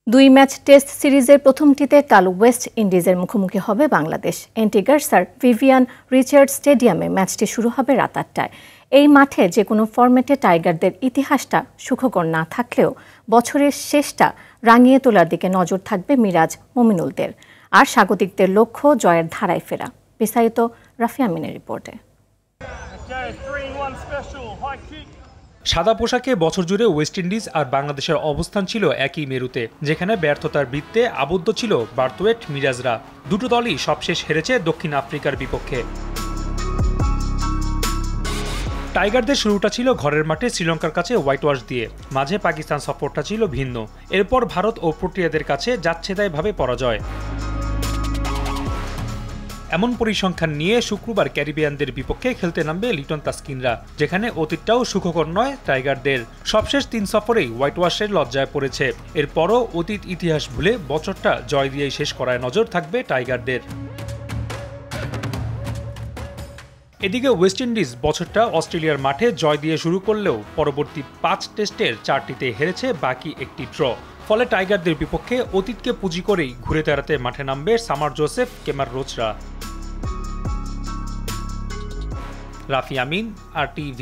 দুই match test সিরিজের প্রথমটিতে কাল ওয়েস্ট ইন্ডিজের মুখোমুখি হবে বাংলাদেশ। অ্যান্টিগার স্যার ভিভিয়ান রিচার্ড স্টেডিয়ামে ম্যাচটি শুরু হবে রাত ৮টায়। এই মাঠে যে কোনো ফরম্যাটে টাইগারদের ইতিহাসটা সুখকর না থাকলেও বছরের শেষটা রাঙিয়ে তোলার দিকে নজর থাকবে মিরাজ মমিনুলদের। আর স্বাগতিকদের লক্ষ্য জয়ের ধারায় ফেরা। বিস্তারিত রাফি আমিনের রিপোর্টে। সাদা পোশাকে বছর জুড়ে ওয়েস্ট ইন্ডিজ আর বাংলাদেশের অবস্থান ছিল একই মেরুতে, যেখানে ব্যর্থতার বৃত্তে আবদ্ধ ছিল বারথওয়েট মিরাজরা। দুটো দলই সবশেষ হেরেছে দক্ষিণ আফ্রিকার বিপক্ষে। টাইগারদের শুরুটা ছিল ঘরের মাঠে শ্রীলঙ্কার কাছে হোয়াইট ওয়াশ দিয়ে, মাঝে পাকিস্তান সফরটা ছিল ভিন্ন। এরপর ভারত ও প্রোটিয়াদের কাছে যাচ্ছেতাইভাবে পরাজয়। এমন পরিসংখ্যান নিয়ে শুক্রবার ক্যারিবিয়ানদের বিপক্ষে খেলতে নামবে লিটন তাসকিনরা, যেখানে অতীতটাও সুখকর নয় টাইগারদের। সবশেষ ৩ সফরেই হোয়াইট ওয়াশের লজ্জায় পড়েছে। এরপরও অতীত ইতিহাস ভুলে বছরটা জয় দিয়েই শেষ করায় নজর থাকবে টাইগারদের। এদিকে ওয়েস্ট ইন্ডিজ বছরটা অস্ট্রেলিয়ার মাঠে জয় দিয়ে শুরু করলেও পরবর্তী ৫ টেস্টের ৪টিতে হেরেছে, বাকি একটি ড্র। ফলে টাইগারদের বিপক্ষে অতীতকে পুঁজি করেই ঘুরে দাঁড়াতে মাঠে নামবে সামার জোসেফ, কেমার রোচরা। রাফি আমিন, RTV।